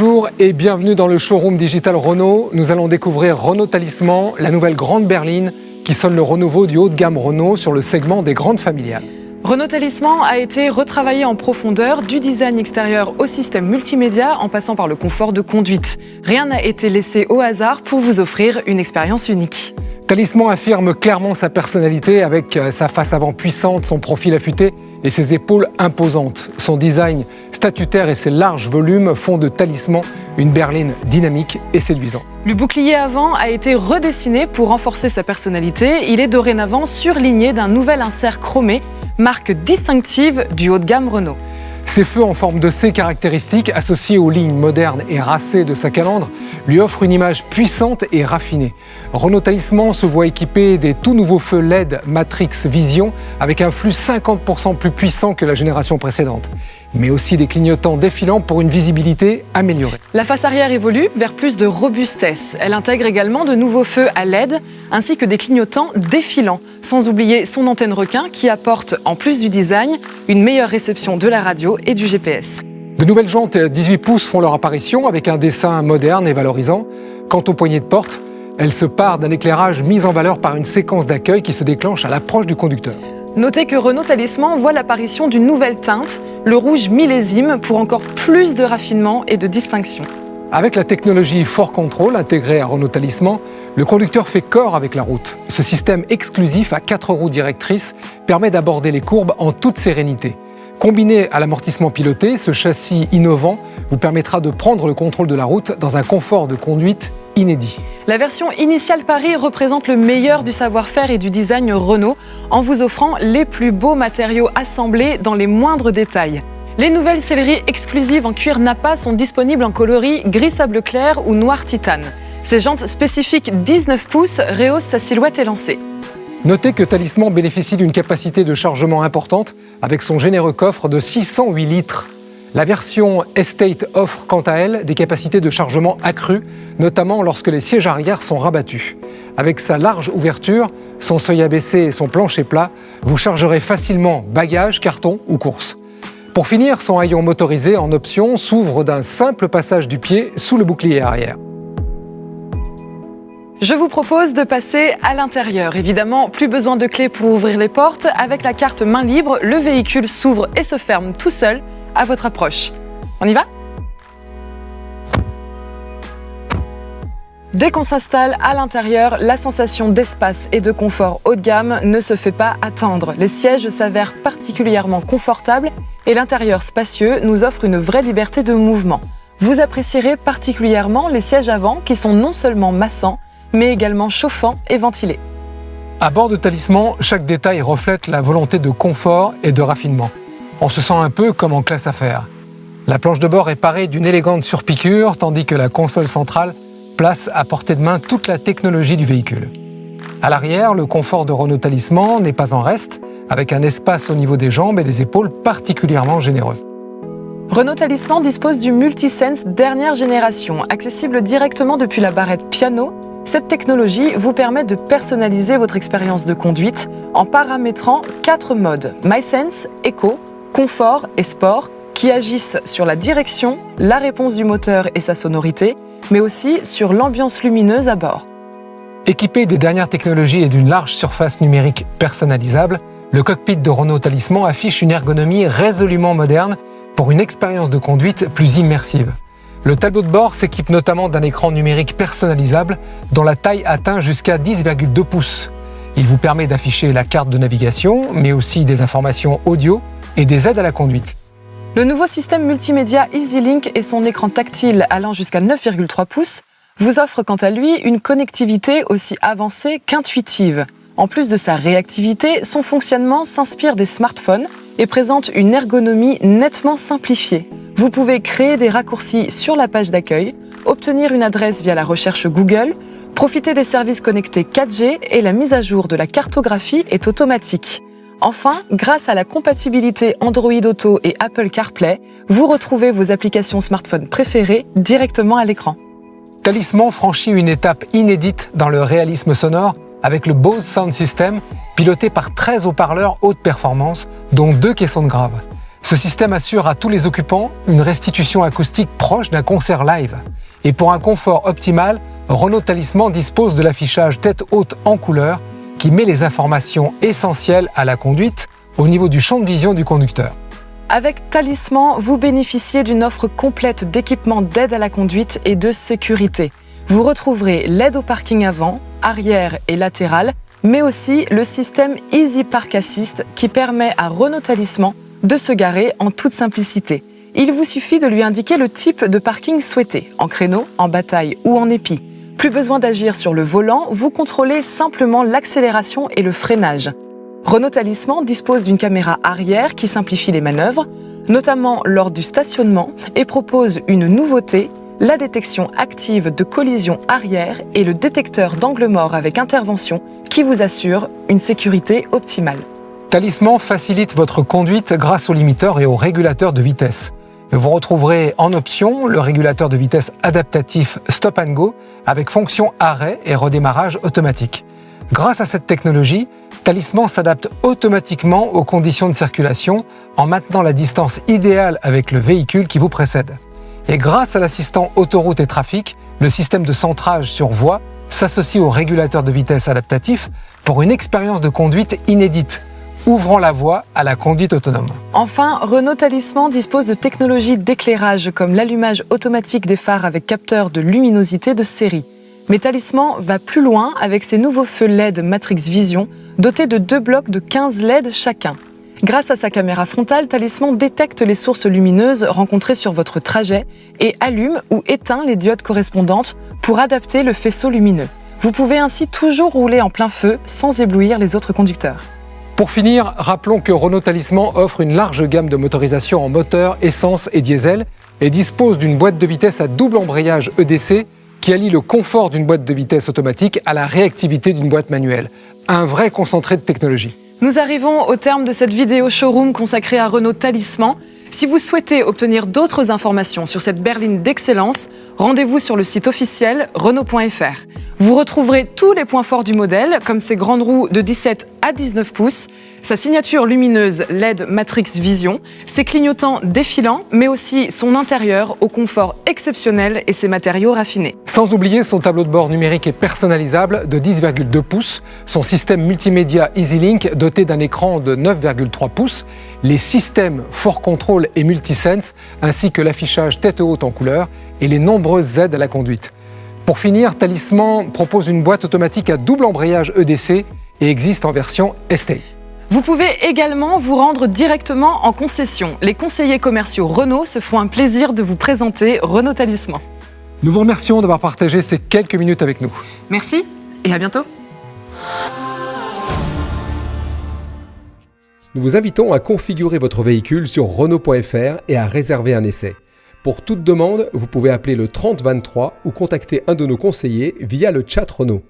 Bonjour et bienvenue dans le showroom digital Renault. Nous allons découvrir Renault Talisman, la nouvelle grande berline qui sonne le renouveau du haut de gamme Renault sur le segment des grandes familiales. Renault Talisman a été retravaillé en profondeur, du design extérieur au système multimédia en passant par le confort de conduite. Rien n'a été laissé au hasard pour vous offrir une expérience unique. Talisman affirme clairement sa personnalité avec sa face avant puissante, son profil affûté et ses épaules imposantes. Son design statutaire et ses larges volumes font de Talisman une berline dynamique et séduisante. Le bouclier avant a été redessiné pour renforcer sa personnalité. Il est dorénavant surligné d'un nouvel insert chromé, marque distinctive du haut de gamme Renault. Ses feux en forme de C caractéristiques, associés aux lignes modernes et racées de sa calandre, lui offrent une image puissante et raffinée. Renault Talisman se voit équipé des tout nouveaux feux LED Matrix Vision avec un flux 50% plus puissant que la génération précédente, mais aussi des clignotants défilants pour une visibilité améliorée. La face arrière évolue vers plus de robustesse. Elle intègre également de nouveaux feux à LED ainsi que des clignotants défilants, sans oublier son antenne requin qui apporte, en plus du design, une meilleure réception de la radio et du GPS. De nouvelles jantes 18 pouces font leur apparition avec un dessin moderne et valorisant. Quant aux poignées de porte, elles se parent d'un éclairage mis en valeur par une séquence d'accueil qui se déclenche à l'approche du conducteur. Notez que Renault Talisman voit l'apparition d'une nouvelle teinte, le rouge millésime, pour encore plus de raffinement et de distinction. Avec la technologie 4Control intégrée à Renault Talisman, le conducteur fait corps avec la route. Ce système exclusif à 4 roues directrices permet d'aborder les courbes en toute sérénité. Combiné à l'amortissement piloté, ce châssis innovant vous permettra de prendre le contrôle de la route dans un confort de conduite inédit. La version initiale Paris représente le meilleur du savoir-faire et du design Renault en vous offrant les plus beaux matériaux assemblés dans les moindres détails. Les nouvelles selleries exclusives en cuir Nappa sont disponibles en coloris gris sable clair ou noir titane. Ces jantes spécifiques 19 pouces rehaussent sa silhouette élancée. Notez que Talisman bénéficie d'une capacité de chargement importante avec son généreux coffre de 608 litres. La version Estate offre quant à elle des capacités de chargement accrues, notamment lorsque les sièges arrière sont rabattus. Avec sa large ouverture, son seuil abaissé et son plancher plat, vous chargerez facilement bagages, cartons ou courses. Pour finir, son haillon motorisé en option s'ouvre d'un simple passage du pied sous le bouclier arrière. Je vous propose de passer à l'intérieur. Évidemment, plus besoin de clés pour ouvrir les portes. Avec la carte main libre, le véhicule s'ouvre et se ferme tout seul à votre approche. On y va ? Dès qu'on s'installe à l'intérieur, la sensation d'espace et de confort haut de gamme ne se fait pas attendre. Les sièges s'avèrent particulièrement confortables et l'intérieur spacieux nous offre une vraie liberté de mouvement. Vous apprécierez particulièrement les sièges avant qui sont non seulement massants, mais également chauffants et ventilés. À bord de Talisman, chaque détail reflète la volonté de confort et de raffinement. On se sent un peu comme en classe affaires. La planche de bord est parée d'une élégante surpiqûre, tandis que la console centrale place à portée de main toute la technologie du véhicule. À l'arrière, le confort de Renault Talisman n'est pas en reste, avec un espace au niveau des jambes et des épaules particulièrement généreux. Renault Talisman dispose du Multisense dernière génération, accessible directement depuis la barrette piano. Cette technologie vous permet de personnaliser votre expérience de conduite en paramétrant 4 modes MySense, Eco, Confort et Sport qui agissent sur la direction, la réponse du moteur et sa sonorité, mais aussi sur l'ambiance lumineuse à bord. Équipé des dernières technologies et d'une large surface numérique personnalisable, le cockpit de Renault Talisman affiche une ergonomie résolument moderne pour une expérience de conduite plus immersive. Le tableau de bord s'équipe notamment d'un écran numérique personnalisable dont la taille atteint jusqu'à 10,2 pouces. Il vous permet d'afficher la carte de navigation, mais aussi des informations audio et des aides à la conduite. Le nouveau système multimédia EasyLink et son écran tactile allant jusqu'à 9,3 pouces vous offrent quant à lui une connectivité aussi avancée qu'intuitive. En plus de sa réactivité, son fonctionnement s'inspire des smartphones et présente une ergonomie nettement simplifiée. Vous pouvez créer des raccourcis sur la page d'accueil, obtenir une adresse via la recherche Google, profiter des services connectés 4G et la mise à jour de la cartographie est automatique. Enfin, grâce à la compatibilité Android Auto et Apple CarPlay, vous retrouvez vos applications smartphone préférées directement à l'écran. Talisman franchit une étape inédite dans le réalisme sonore avec le Bose Sound System, piloté par 13 haut-parleurs haute performance, dont 2 caissons de graves. Ce système assure à tous les occupants une restitution acoustique proche d'un concert live. Et pour un confort optimal, Renault Talisman dispose de l'affichage tête haute en couleur qui met les informations essentielles à la conduite au niveau du champ de vision du conducteur. Avec Talisman, vous bénéficiez d'une offre complète d'équipements d'aide à la conduite et de sécurité. Vous retrouverez l'aide au parking avant, arrière et latéral, mais aussi le système Easy Park Assist qui permet à Renault Talisman de se garer en toute simplicité. Il vous suffit de lui indiquer le type de parking souhaité, en créneau, en bataille ou en épi. Plus besoin d'agir sur le volant, vous contrôlez simplement l'accélération et le freinage. Renault Talisman dispose d'une caméra arrière qui simplifie les manœuvres, notamment lors du stationnement, et propose une nouveauté, la détection active de collision arrière et le détecteur d'angle mort avec intervention qui vous assure une sécurité optimale. Talisman facilite votre conduite grâce au limiteur et au régulateur de vitesse. Vous retrouverez en option le régulateur de vitesse adaptatif Stop and Go avec fonction arrêt et redémarrage automatique. Grâce à cette technologie, Talisman s'adapte automatiquement aux conditions de circulation en maintenant la distance idéale avec le véhicule qui vous précède. Et grâce à l'assistant autoroute et trafic, le système de centrage sur voie s'associe au régulateur de vitesse adaptatif pour une expérience de conduite inédite, ouvrant la voie à la conduite autonome. Enfin, Renault Talisman dispose de technologies d'éclairage comme l'allumage automatique des phares avec capteur de luminosité de série. Mais Talisman va plus loin avec ses nouveaux feux LED Matrix Vision, dotés de 2 blocs de 15 LED chacun. Grâce à sa caméra frontale, Talisman détecte les sources lumineuses rencontrées sur votre trajet et allume ou éteint les diodes correspondantes pour adapter le faisceau lumineux. Vous pouvez ainsi toujours rouler en plein feu sans éblouir les autres conducteurs. Pour finir, rappelons que Renault Talisman offre une large gamme de motorisations en moteur, essence et diesel et dispose d'une boîte de vitesse à double embrayage EDC qui allie le confort d'une boîte de vitesse automatique à la réactivité d'une boîte manuelle. Un vrai concentré de technologie. Nous arrivons au terme de cette vidéo showroom consacrée à Renault Talisman. Si vous souhaitez obtenir d'autres informations sur cette berline d'excellence, rendez-vous sur le site officiel Renault.fr. Vous retrouverez tous les points forts du modèle, comme ses grandes roues de 17 à 19 pouces, sa signature lumineuse LED Matrix Vision, ses clignotants défilants, mais aussi son intérieur au confort exceptionnel et ses matériaux raffinés. Sans oublier son tableau de bord numérique et personnalisable de 10,2 pouces, son système multimédia EasyLink doté d'un écran de 9,3 pouces, les systèmes For Control et Multisense, ainsi que l'affichage tête haute en couleur et les nombreuses aides à la conduite. Pour finir, Talisman propose une boîte automatique à double embrayage EDC et existe en version Estate. Vous pouvez également vous rendre directement en concession. Les conseillers commerciaux Renault se feront un plaisir de vous présenter Renault Talisman. Nous vous remercions d'avoir partagé ces quelques minutes avec nous. Merci et à bientôt. Nous vous invitons à configurer votre véhicule sur Renault.fr et à réserver un essai. Pour toute demande, vous pouvez appeler le 30 23 ou contacter un de nos conseillers via le chat Renault.